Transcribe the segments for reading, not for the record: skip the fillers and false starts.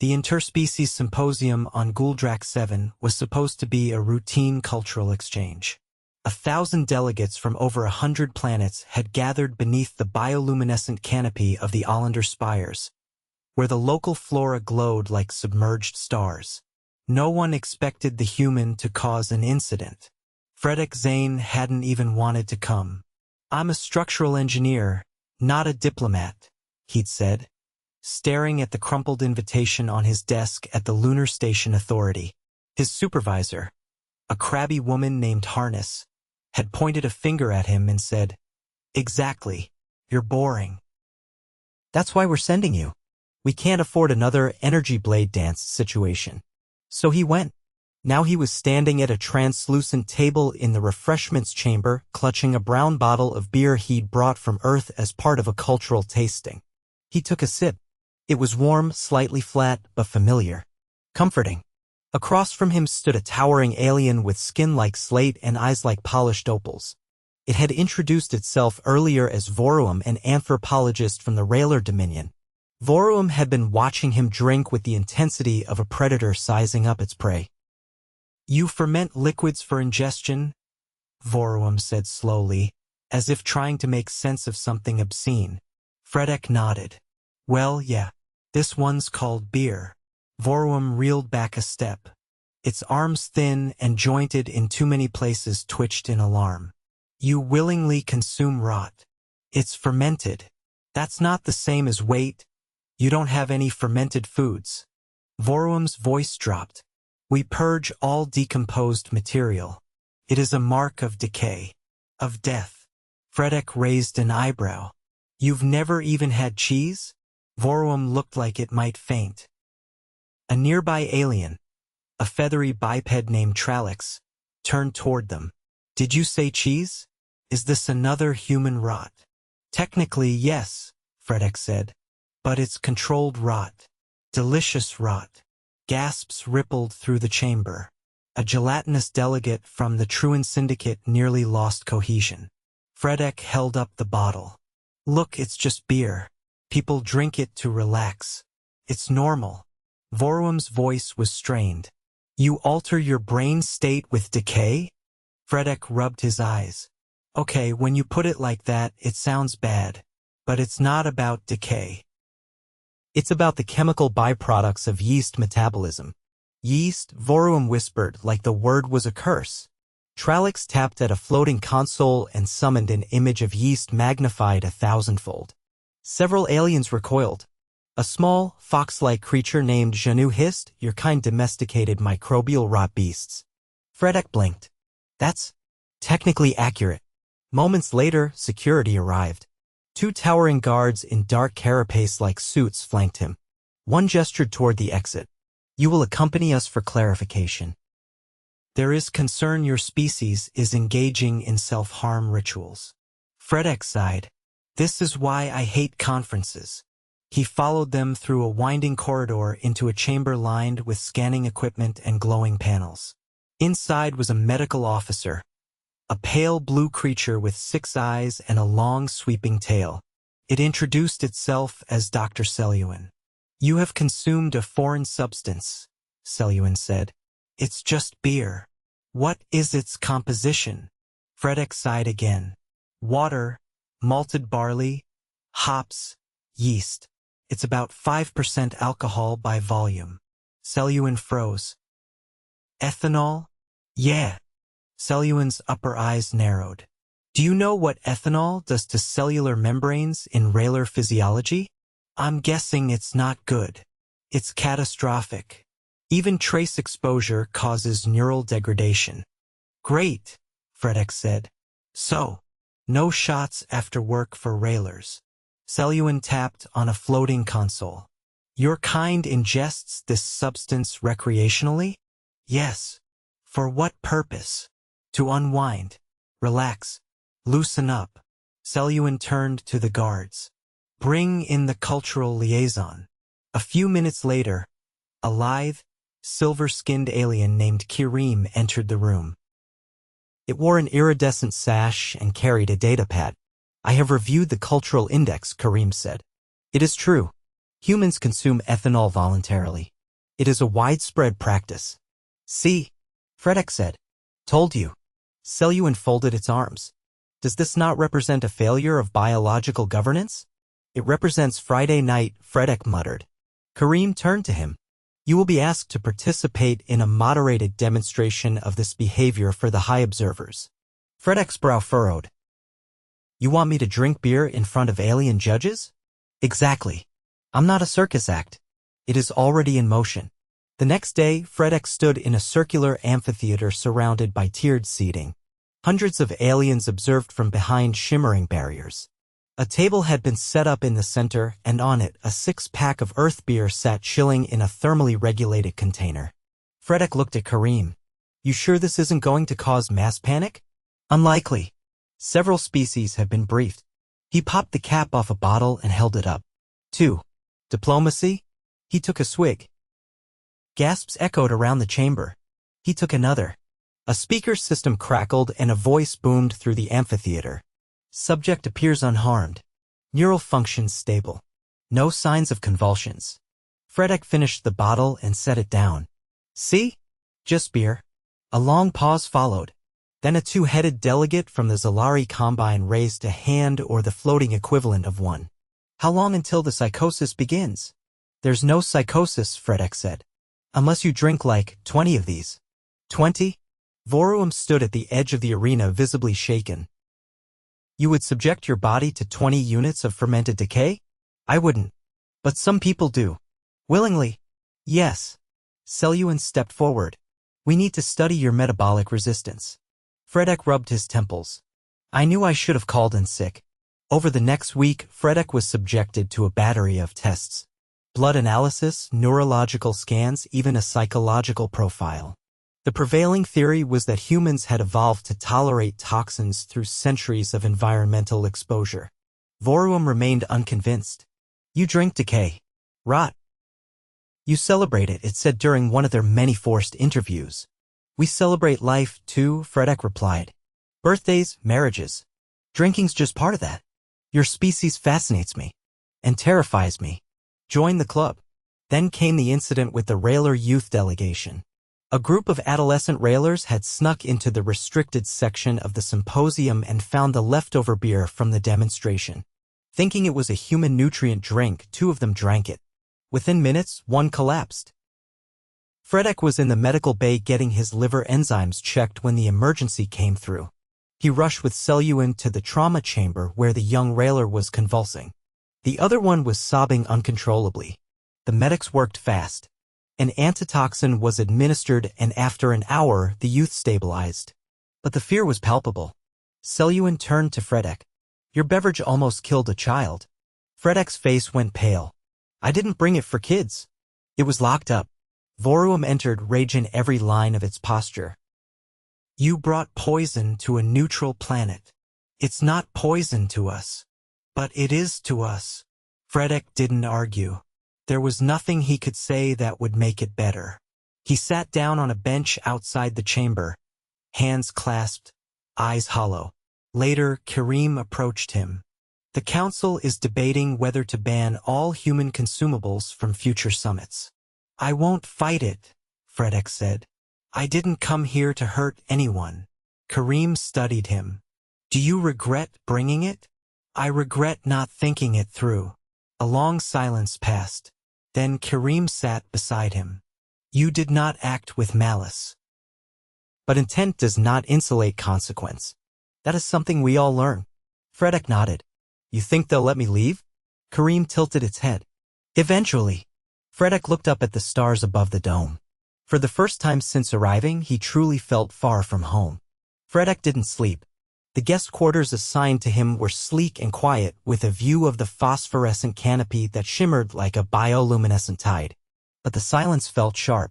The interspecies symposium on Gul'drak VII was supposed to be a routine cultural exchange. 1,000 delegates from over 100 planets had gathered beneath the bioluminescent canopy of the Allender spires, where the local flora glowed like submerged stars. No one expected the human to cause an incident. Fredek Zayne hadn't even wanted to come. "I'm a structural engineer, not a diplomat," he'd said, staring at the crumpled invitation on his desk at the Lunar Station Authority. His supervisor, a crabby woman named Harness, had pointed a finger at him and said, "Exactly, you're boring. That's why we're sending you. We can't afford another energy blade dance situation." So he went. Now he was standing at a translucent table in the refreshments chamber, clutching a brown bottle of beer he'd brought from Earth as part of a cultural tasting. He took a sip. It was warm, slightly flat, but familiar. Comforting. Across from him stood a towering alien with skin like slate and eyes like polished opals. It had introduced itself earlier as Voruum, an anthropologist from the Railer Dominion. Voruum had been watching him drink with the intensity of a predator sizing up its prey. "You ferment liquids for ingestion?" Voruum said slowly, as if trying to make sense of something obscene. Fredek nodded. "Well, yeah. This one's called beer." Voruum reeled back a step. Its arms, thin and jointed in too many places, twitched in alarm. "You willingly consume rot. It's fermented. That's not the same as wait. You don't have any fermented foods." Voruum's voice dropped. "We purge all decomposed material. It is a mark of decay, of death." Fredek raised an eyebrow. "You've never even had cheese?" Voruum looked like it might faint. A nearby alien, a feathery biped named Tralix, turned toward them. "Did you say cheese? Is this another human rot?" "Technically, yes," Fredek said. "But it's controlled rot. Delicious rot." Gasps rippled through the chamber. A gelatinous delegate from the Truan Syndicate nearly lost cohesion. Fredek held up the bottle. "Look, it's just beer. People drink it to relax. It's normal." Voruum's voice was strained. "You alter your brain state with decay?" Fredek rubbed his eyes. "Okay, when you put it like that, it sounds bad. But it's not about decay. It's about the chemical byproducts of yeast metabolism." "Yeast?" Voruum whispered, like the word was a curse. Tralix tapped at a floating console and summoned an image of yeast magnified 1,000-fold. Several aliens recoiled. A small, fox-like creature named Janu hissed, "Your kind domesticated microbial rot beasts." Fredek blinked. "That's technically accurate." Moments later, security arrived. 2 towering guards in dark carapace-like suits flanked him. One gestured toward the exit. "You will accompany us for clarification. There is concern your species is engaging in self-harm rituals." Fredek sighed. "This is why I hate conferences." He followed them through a winding corridor into a chamber lined with scanning equipment and glowing panels. Inside was a medical officer, a pale blue creature with 6 eyes and a long sweeping tail. It introduced itself as Dr. Seleuin. "You have consumed a foreign substance," Seleuin said. "It's just beer." "What is its composition?" Fredek sighed again. "Water, malted barley, hops, yeast. It's about 5% alcohol by volume." Seleuin froze. "Ethanol?" "Yeah." Seleuin's upper eyes narrowed. "Do you know what ethanol does to cellular membranes in Railer physiology?" "I'm guessing it's not good. It's catastrophic. Even trace exposure causes neural degradation." "Great," Fredek said. "So, no shots after work for Railers." Seleuin tapped on a floating console. "Your kind ingests this substance recreationally?" "Yes." "For what purpose?" "To unwind, relax, loosen up." Seleuin turned to the guards. "Bring in the cultural liaison." A few minutes later, a lithe, silver-skinned alien named Kirim entered the room. It wore an iridescent sash and carried a datapad. "I have reviewed the cultural index," Kirim said. "It is true. Humans consume ethanol voluntarily. It is a widespread practice. See, Fredek said. Told you. Selyu unfolded its arms. Does this not represent a failure of biological governance? It represents Friday night, Fredek muttered. Karim turned to him. You will be asked to participate in a moderated demonstration of this behavior for the high observers. Fredek's brow furrowed. You want me to drink beer in front of alien judges? Exactly. I'm not a circus act. It is already in motion. The next day, Fredek stood in a circular amphitheater surrounded by tiered seating. Hundreds of aliens observed from behind shimmering barriers. A table had been set up in the center, and on it, a 6-pack of earth beer sat chilling in a thermally regulated container. Fredek looked at Karim. You sure this isn't going to cause mass panic? Unlikely. Several species have been briefed. He popped the cap off a bottle and held it up. 2. Diplomacy? He took a swig. Gasps echoed around the chamber. He took another. A speaker system crackled and a voice boomed through the amphitheater. Subject appears unharmed. Neural functions stable. No signs of convulsions. Fredek finished the bottle and set it down. See? Just beer. A long pause followed. Then a 2-headed delegate from the Zalari Combine raised a hand, or the floating equivalent of one. How long until the psychosis begins? There's no psychosis, Fredek said. Unless you drink like 20 of these. 20? Voruum stood at the edge of the arena, visibly shaken. You would subject your body to 20 units of fermented decay? I wouldn't. But some people do. Willingly. Yes. Selyu stepped forward. We need to study your metabolic resistance. Fredek rubbed his temples. I knew I should have called in sick. Over the next week, Fredek was subjected to a battery of tests. Blood analysis, neurological scans, even a psychological profile. The prevailing theory was that humans had evolved to tolerate toxins through centuries of environmental exposure. Voruum remained unconvinced. You drink decay. Rot. You celebrate it, it said during one of their many forced interviews. We celebrate life, too, Fredek replied. Birthdays, marriages. Drinking's just part of that. Your species fascinates me. And terrifies me. Join the club. Then came the incident with the Railer youth delegation. A group of adolescent railers had snuck into the restricted section of the symposium and found the leftover beer from the demonstration. Thinking it was a human nutrient drink, 2 of them drank it. Within minutes, 1 collapsed. Fredek was in the medical bay getting his liver enzymes checked when the emergency came through. He rushed with Selyu to the trauma chamber where the young railer was convulsing. The other one was sobbing uncontrollably. The medics worked fast. An antitoxin was administered, and after an hour, the youth stabilized. But the fear was palpable. Selyu turned to Fredek. Your beverage almost killed a child. Fredek's face went pale. I didn't bring it for kids. It was locked up. Voruum entered, rage in every line of its posture. You brought poison to a neutral planet. It's not poison to us. But it is to us. Fredek didn't argue. There was nothing he could say that would make it better. He sat down on a bench outside the chamber, hands clasped, eyes hollow. Later, Karim approached him. The council is debating whether to ban all human consumables from future summits. I won't fight it, Fredek said. I didn't come here to hurt anyone. Karim studied him. Do you regret bringing it? I regret not thinking it through. A long silence passed. Then Karim sat beside him. You did not act with malice. But intent does not insulate consequence. That is something we all learn. Fredek nodded. You think they'll let me leave? Karim tilted its head. Eventually. Fredek looked up at the stars above the dome. For the first time since arriving, he truly felt far from home. Fredek didn't sleep. The guest quarters assigned to him were sleek and quiet, with a view of the phosphorescent canopy that shimmered like a bioluminescent tide. But the silence felt sharp.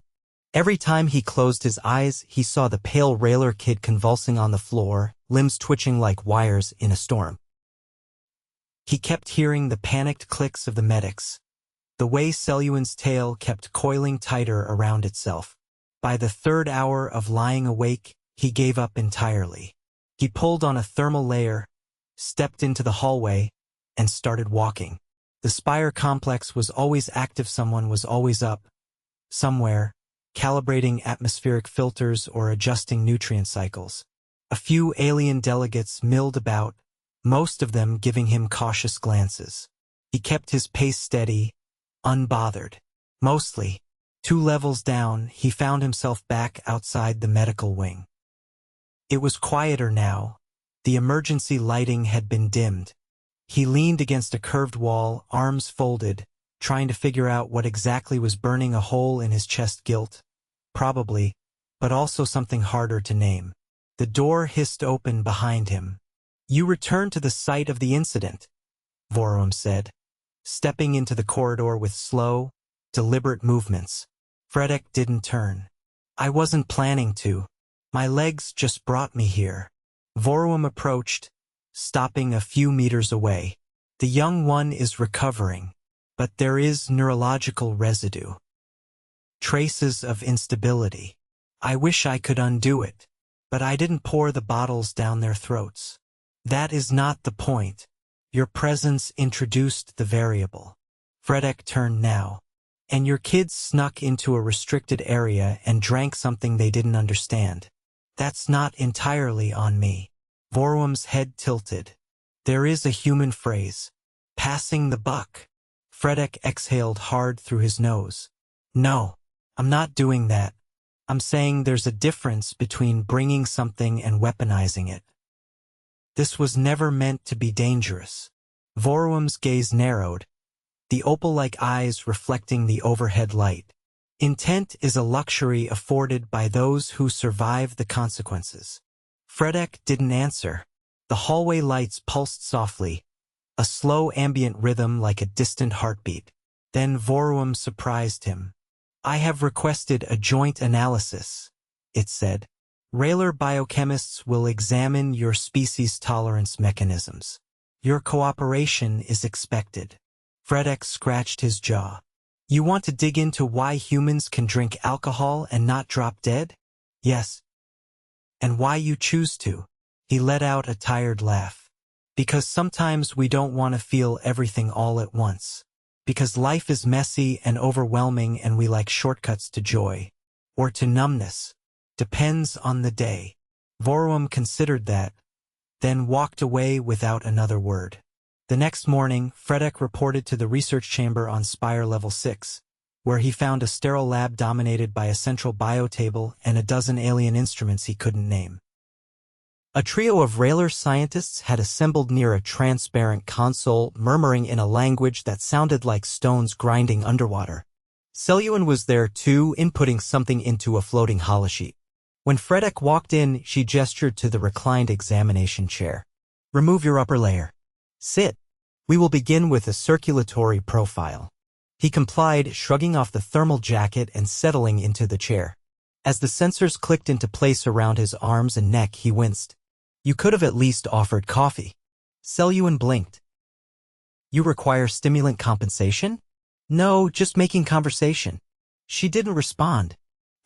Every time he closed his eyes, he saw the pale railer kid convulsing on the floor, limbs twitching like wires in a storm. He kept hearing the panicked clicks of the medics. The way Selyu tail kept coiling tighter around itself. By the 3rd hour of lying awake, he gave up entirely. He pulled on a thermal layer, stepped into the hallway, and started walking. The The spire complex was always active, someone was always up, somewhere, calibrating atmospheric filters or adjusting nutrient cycles. A few alien delegates milled about, most of them giving him cautious glances. He kept his pace steady, unbothered. Mostly, 2 levels down, he found himself back outside the medical wing. It was quieter now. The emergency lighting had been dimmed. He leaned against a curved wall, arms folded, trying to figure out what exactly was burning a hole in his chest. Guilt, probably, but also something harder to name. The door hissed open behind him. "You return to the site of the incident," Vorum said, stepping into the corridor with slow, deliberate movements. Fredek didn't turn. "I wasn't planning to. My legs just brought me here." Vorum approached, stopping a few meters away. "The young one is recovering, but there is neurological residue. Traces of instability. I wish I could undo it, but I didn't pour the bottles down their throats. That is not the point. Your presence introduced the variable." Fredek turned now. "And your kids snuck into a restricted area and drank something they didn't understand. That's not entirely on me." Vorum's head tilted. "There is a human phrase. Passing the buck." Fredek exhaled hard through his nose. "No, I'm not doing that. I'm saying there's a difference between bringing something and weaponizing it. This was never meant to be dangerous." Vorum's gaze narrowed, the opal-like eyes reflecting the overhead light. "Intent is a luxury afforded by those who survive the consequences." Fredek didn't answer. The hallway lights pulsed softly, a slow ambient rhythm like a distant heartbeat. Then Vorum surprised him. "I have requested a joint analysis," it said. "Raylar biochemists will examine your species' tolerance mechanisms. Your cooperation is expected." Fredek scratched his jaw. "You want to dig into why humans can drink alcohol and not drop dead?" "Yes." "And why you choose to?" He let out a tired laugh. "Because sometimes we don't want to feel everything all at once. Because life is messy and overwhelming and we like shortcuts to joy. Or to numbness. Depends on the day." Vorum considered that, then walked away without another word. The next morning, Fredek reported to the research chamber on Spire Level 6, where he found a sterile lab dominated by a central biotable and a dozen alien instruments he couldn't name. A trio of Raylar scientists had assembled near a transparent console, murmuring in a language that sounded like stones grinding underwater. Selwyn was there too, inputting something into a floating holosheet. When Fredek walked in, she gestured to the reclined examination chair. "Remove your upper layer. Sit. We will begin with a circulatory profile." He complied, shrugging off the thermal jacket and settling into the chair. As the sensors clicked into place around his arms and neck, he winced. "You could have at least offered coffee." Selwyn blinked. "You require stimulant compensation?" "No, just making conversation." She didn't respond.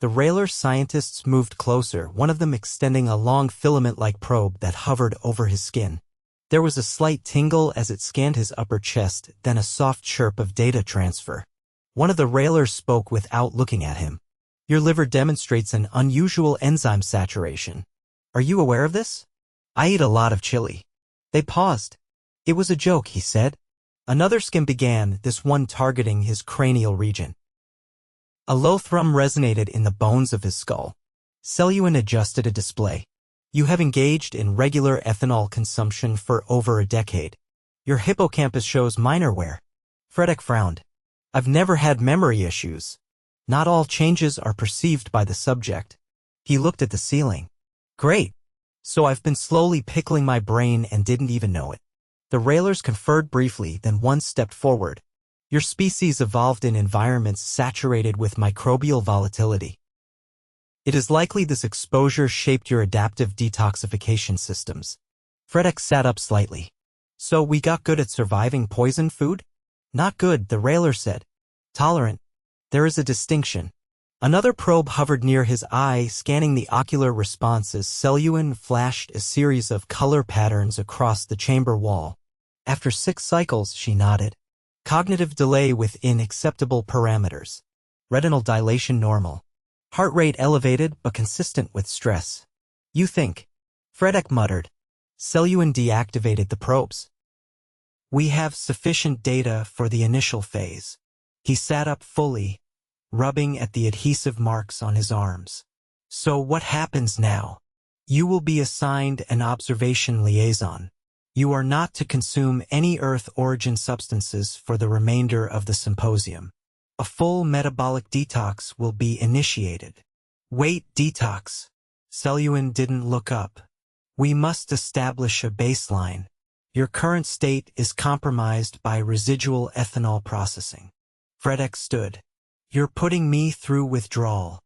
The Raylar scientists moved closer, one of them extending a long filament-like probe that hovered over his skin. There was a slight tingle as it scanned his upper chest, then a soft chirp of data transfer. One of the Raylars spoke without looking at him. "Your liver demonstrates an unusual enzyme saturation. Are you aware of this?" "I eat a lot of chili." They paused. "It was a joke," he said. Another skim began, this one targeting his cranial region. A low thrum resonated in the bones of his skull. Selwyn adjusted a display. "You have engaged in regular ethanol consumption for over a decade. Your hippocampus shows minor wear." Fredek frowned. "I've never had memory issues. Not all changes are perceived by the subject." He looked at the ceiling. "Great. So I've been slowly pickling my brain and didn't even know it." The Raylars conferred briefly, then one stepped forward. "Your species evolved in environments saturated with microbial volatility. It is likely this exposure shaped your adaptive detoxification systems." Fredek sat up slightly. "So we got good at surviving poisoned food?" "Not good," the Raylar said. "Tolerant. There is a distinction." Another probe hovered near his eye, scanning the ocular responses. Selwyn flashed a series of color patterns across the chamber wall. "After 6 cycles," she nodded. Cognitive delay within acceptable parameters. Retinal dilation normal. Heart rate elevated but consistent with stress. You think. Fredek muttered. Zayne deactivated the probes. We have sufficient data for the initial phase. He sat up fully, rubbing at the adhesive marks on his arms. So what happens now? You will be assigned an observation liaison. You are not to consume any Earth origin substances for the remainder of the symposium. A full metabolic detox will be initiated. Wait, detox. Zayne didn't look up. We must establish a baseline. Your current state is compromised by residual ethanol processing. Fredek stood. You're putting me through withdrawal.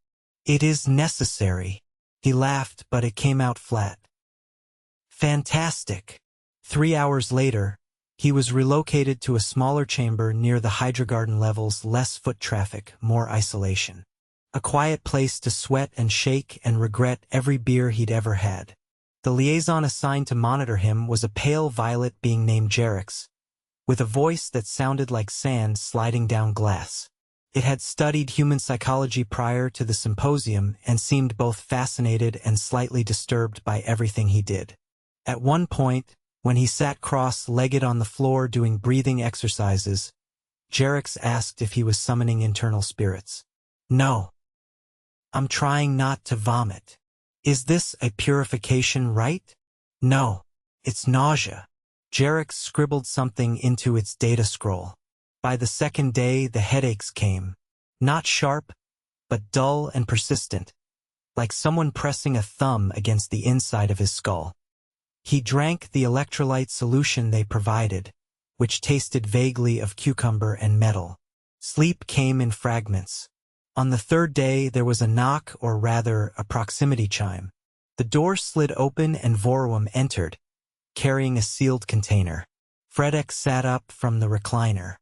It is necessary. He laughed, but it came out flat. Fantastic. 3 hours later, he was relocated to a smaller chamber near the hydrogarden levels, less foot traffic, more isolation. A quiet place to sweat and shake and regret every beer he'd ever had. The liaison assigned to monitor him was a pale violet being named Gul'drak, with a voice that sounded like sand sliding down glass. It had studied human psychology prior to the symposium and seemed both fascinated and slightly disturbed by everything he did. At one point, when he sat cross-legged on the floor doing breathing exercises, Gul'drak asked if he was summoning internal spirits. No. I'm trying not to vomit. Is this a purification rite? No. It's nausea. Gul'drak scribbled something into its data scroll. By the second day, the headaches came. Not sharp, but dull and persistent, like someone pressing a thumb against the inside of his skull. He drank the electrolyte solution they provided, which tasted vaguely of cucumber and metal. Sleep came in fragments. On the third day, there was a knock, or rather, a proximity chime. The door slid open and Vorwam entered, carrying a sealed container. Fredek sat up from the recliner.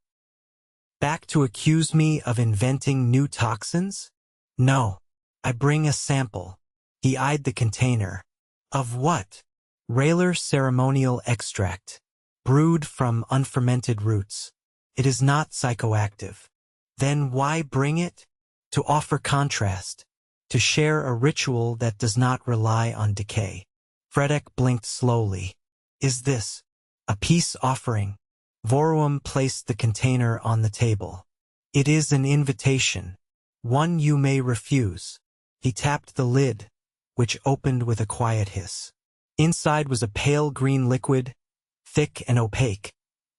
Back to accuse me of inventing new toxins? No. I bring a sample. He eyed the container. Of what? Railer ceremonial extract. Brewed from unfermented roots. It is not psychoactive. Then why bring it? To offer contrast. To share a ritual that does not rely on decay. Fredek blinked slowly. Is this a peace offering? Vorwam placed the container on the table. It is an invitation. One you may refuse. He tapped the lid, which opened with a quiet hiss. Inside was a pale green liquid, thick and opaque,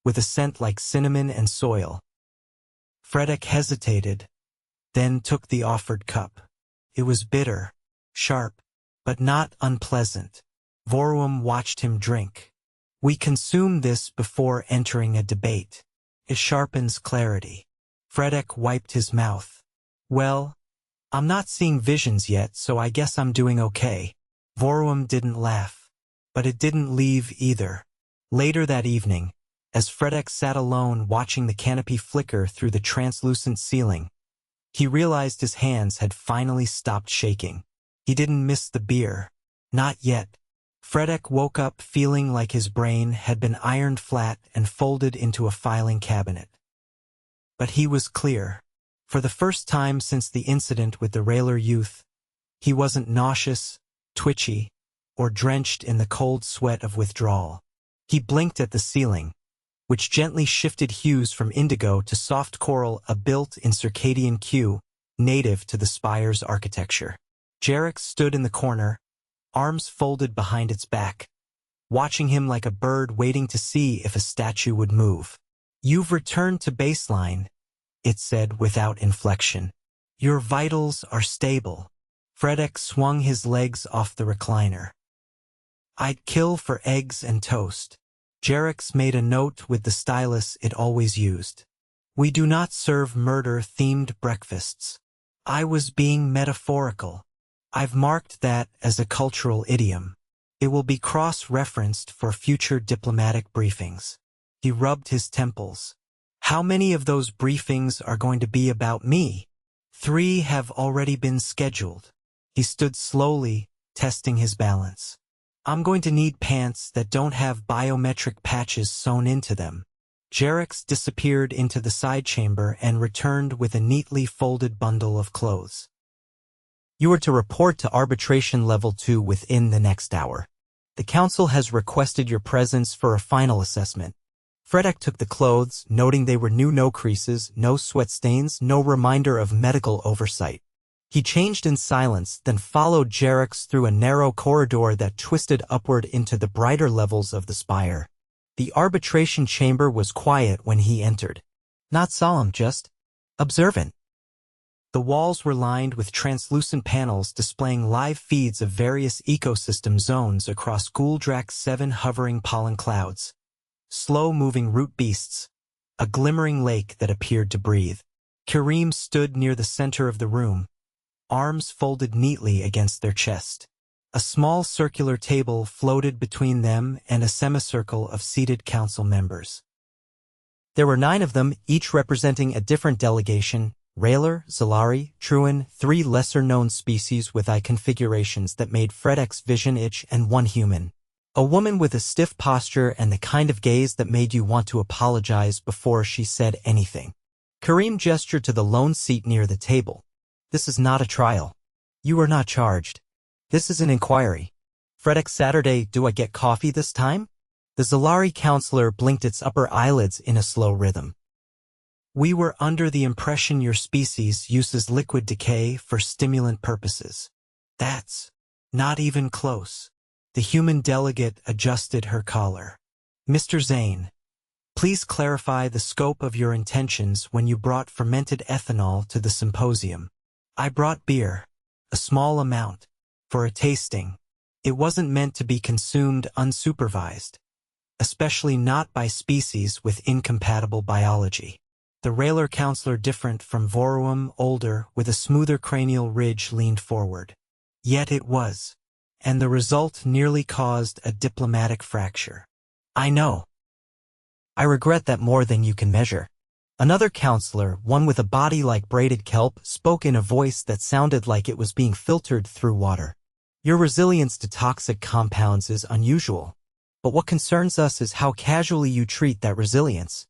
with a scent like cinnamon and soil. Fredek hesitated, then took the offered cup. It was bitter, sharp, but not unpleasant. Vorwam watched him drink. We consume this before entering a debate. It sharpens clarity. Fredek wiped his mouth. Well, I'm not seeing visions yet, so I guess I'm doing okay. Vorwam didn't laugh, but it didn't leave either. Later that evening, as Fredek sat alone watching the canopy flicker through the translucent ceiling, he realized his hands had finally stopped shaking. He didn't miss the beer. Not yet. Fredek woke up feeling like his brain had been ironed flat and folded into a filing cabinet. But he was clear. For the first time since the incident with the Railer youth, he wasn't nauseous, twitchy, or drenched in the cold sweat of withdrawal. He blinked at the ceiling, which gently shifted hues from indigo to soft coral, a built-in circadian cue native to the spire's architecture. Gul'drak stood in the corner, arms folded behind its back, watching him like a bird waiting to see if a statue would move. You've returned to baseline, it said without inflection. Your vitals are stable. Fredek swung his legs off the recliner. I'd kill for eggs and toast. Gul'drak made a note with the stylus it always used. We do not serve murder-themed breakfasts. I was being metaphorical. I've marked that as a cultural idiom. It will be cross-referenced for future diplomatic briefings. He rubbed his temples. How many of those briefings are going to be about me? 3 have already been scheduled. He stood slowly, testing his balance. I'm going to need pants that don't have biometric patches sewn into them. Jerax disappeared into the side chamber and returned with a neatly folded bundle of clothes. You are to report to Arbitration Level 2 within the next hour. The Council has requested your presence for a final assessment. Fredek took the clothes, noting they were new, no creases, no sweat stains, no reminder of medical oversight. He changed in silence, then followed Jerax through a narrow corridor that twisted upward into the brighter levels of the spire. The arbitration chamber was quiet when he entered. Not solemn, just observant. The walls were lined with translucent panels displaying live feeds of various ecosystem zones across Gul'drak VII hovering pollen clouds, slow-moving root beasts, a glimmering lake that appeared to breathe. Kareem stood near the center of the room, arms folded neatly against their chest. A small circular table floated between them and a semicircle of seated council members. There were 9 of them, each representing a different delegation: Raylar, Zalari, Truan, 3 lesser-known species with eye configurations that made Fredek's vision itch, and 1 human. A woman with a stiff posture and the kind of gaze that made you want to apologize before she said anything. Kareem gestured to the lone seat near the table. This is not a trial. You are not charged. This is an inquiry. Fredek, Saturday, do I get coffee this time? The Zalari counselor blinked its upper eyelids in a slow rhythm. We were under the impression your species uses liquid decay for stimulant purposes. That's not even close. The human delegate adjusted her collar. Mr. Zayne, please clarify the scope of your intentions when you brought fermented ethanol to the symposium. I brought beer, a small amount, for a tasting. It wasn't meant to be consumed unsupervised, especially not by species with incompatible biology. The Raylar counselor, different from Voruum, older, with a smoother cranial ridge, leaned forward. Yet it was. And the result nearly caused a diplomatic fracture. I know. I regret that more than you can measure. Another counselor, one with a body like braided kelp, spoke in a voice that sounded like it was being filtered through water. Your resilience to toxic compounds is unusual. But what concerns us is how casually you treat that resilience.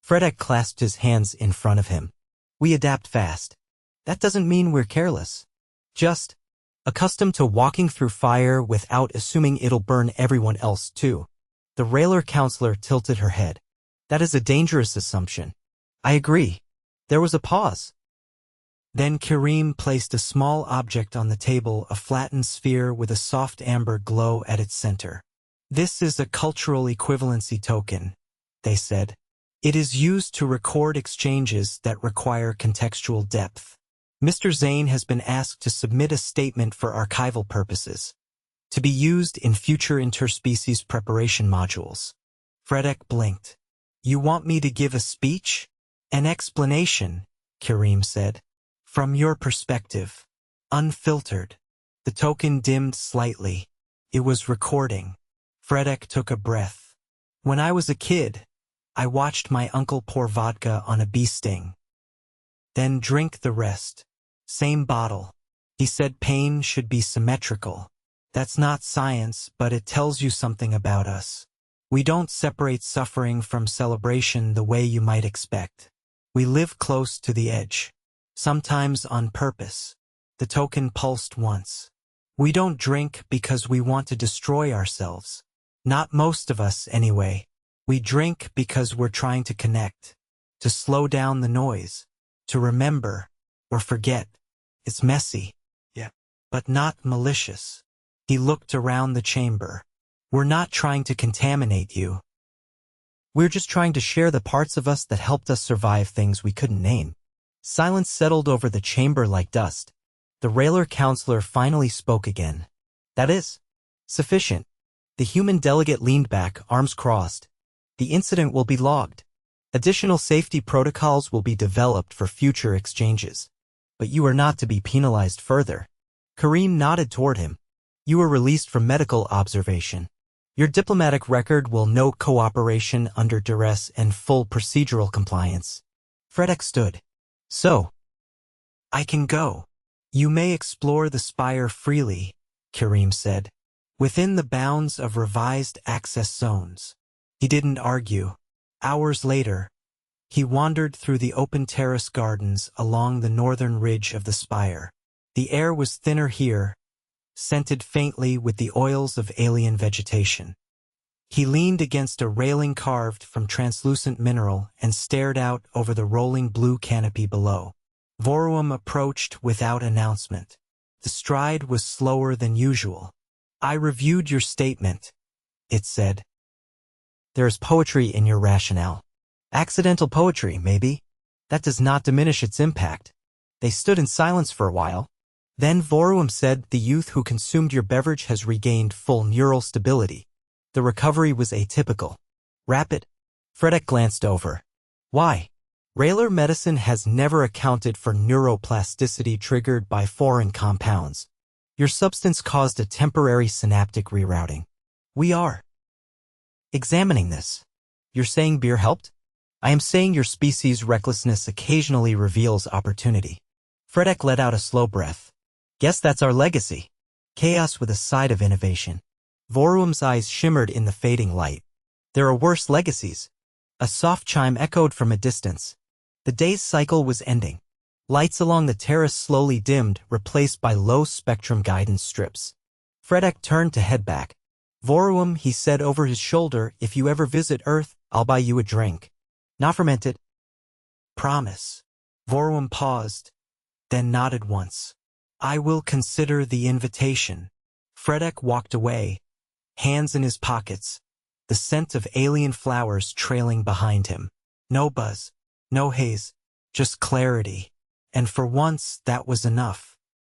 Fredek clasped his hands in front of him. We adapt fast. That doesn't mean we're careless. Just accustomed to walking through fire without assuming it'll burn everyone else too. The Raylar counselor tilted her head. That is a dangerous assumption. I agree. There was a pause. Then Kareem placed a small object on the table, a flattened sphere with a soft amber glow at its center. This is a cultural equivalency token, they said. It is used to record exchanges that require contextual depth. Mr. Zayne has been asked to submit a statement for archival purposes, to be used in future interspecies preparation modules. Fredek blinked. You want me to give a speech? An explanation, Kareem said. From your perspective. Unfiltered. The token dimmed slightly. It was recording. Fredek took a breath. When I was a kid, I watched my uncle pour vodka on a bee sting. Then drink the rest. Same bottle. He said pain should be symmetrical. That's not science, but it tells you something about us. We don't separate suffering from celebration the way you might expect. We live close to the edge. Sometimes on purpose. The token pulsed once. We don't drink because we want to destroy ourselves. Not most of us, anyway. We drink because we're trying to connect, to slow down the noise, to remember, or forget. It's messy, yeah, but not malicious. He looked around the chamber. We're not trying to contaminate you. We're just trying to share the parts of us that helped us survive things we couldn't name. Silence settled over the chamber like dust. The Raylar counselor finally spoke again. That is sufficient. The human delegate leaned back, arms crossed. The incident will be logged. Additional safety protocols will be developed for future exchanges. But you are not to be penalized further. Kareem nodded toward him. You were released from medical observation. Your diplomatic record will note cooperation under duress and full procedural compliance. Fredek stood. So, I can go. You may explore the spire freely, Kareem said, within the bounds of revised access zones. He didn't argue. Hours later, he wandered through the open terrace gardens along the northern ridge of the spire. The air was thinner here, scented faintly with the oils of alien vegetation. He leaned against a railing carved from translucent mineral and stared out over the rolling blue canopy below. Voruum approached without announcement. The stride was slower than usual. "I reviewed your statement," it said. "There is poetry in your rationale. Accidental poetry, maybe. That does not diminish its impact." They stood in silence for a while. Then Voruum said, "The youth who consumed your beverage has regained full neural stability. The recovery was atypical. Rapid." Fredek glanced over. "Why?" "Regular medicine has never accounted for neuroplasticity triggered by foreign compounds. Your substance caused a temporary synaptic rerouting. We are examining this." "You're saying beer helped?" "I am saying your species' recklessness occasionally reveals opportunity." Fredek let out a slow breath. "Guess that's our legacy. Chaos with a side of innovation." Voruum's eyes shimmered in the fading light. "There are worse legacies." A soft chime echoed from a distance. The day's cycle was ending. Lights along the terrace slowly dimmed, replaced by low-spectrum guidance strips. Fredek turned to head back. "Voruum," he said over his shoulder, "if you ever visit Earth, I'll buy you a drink. Not fermented." "Promise." Voruum paused, then nodded once. "I will consider the invitation." Fredek walked away, hands in his pockets, the scent of alien flowers trailing behind him. No buzz, no haze, just clarity. And for once, that was enough.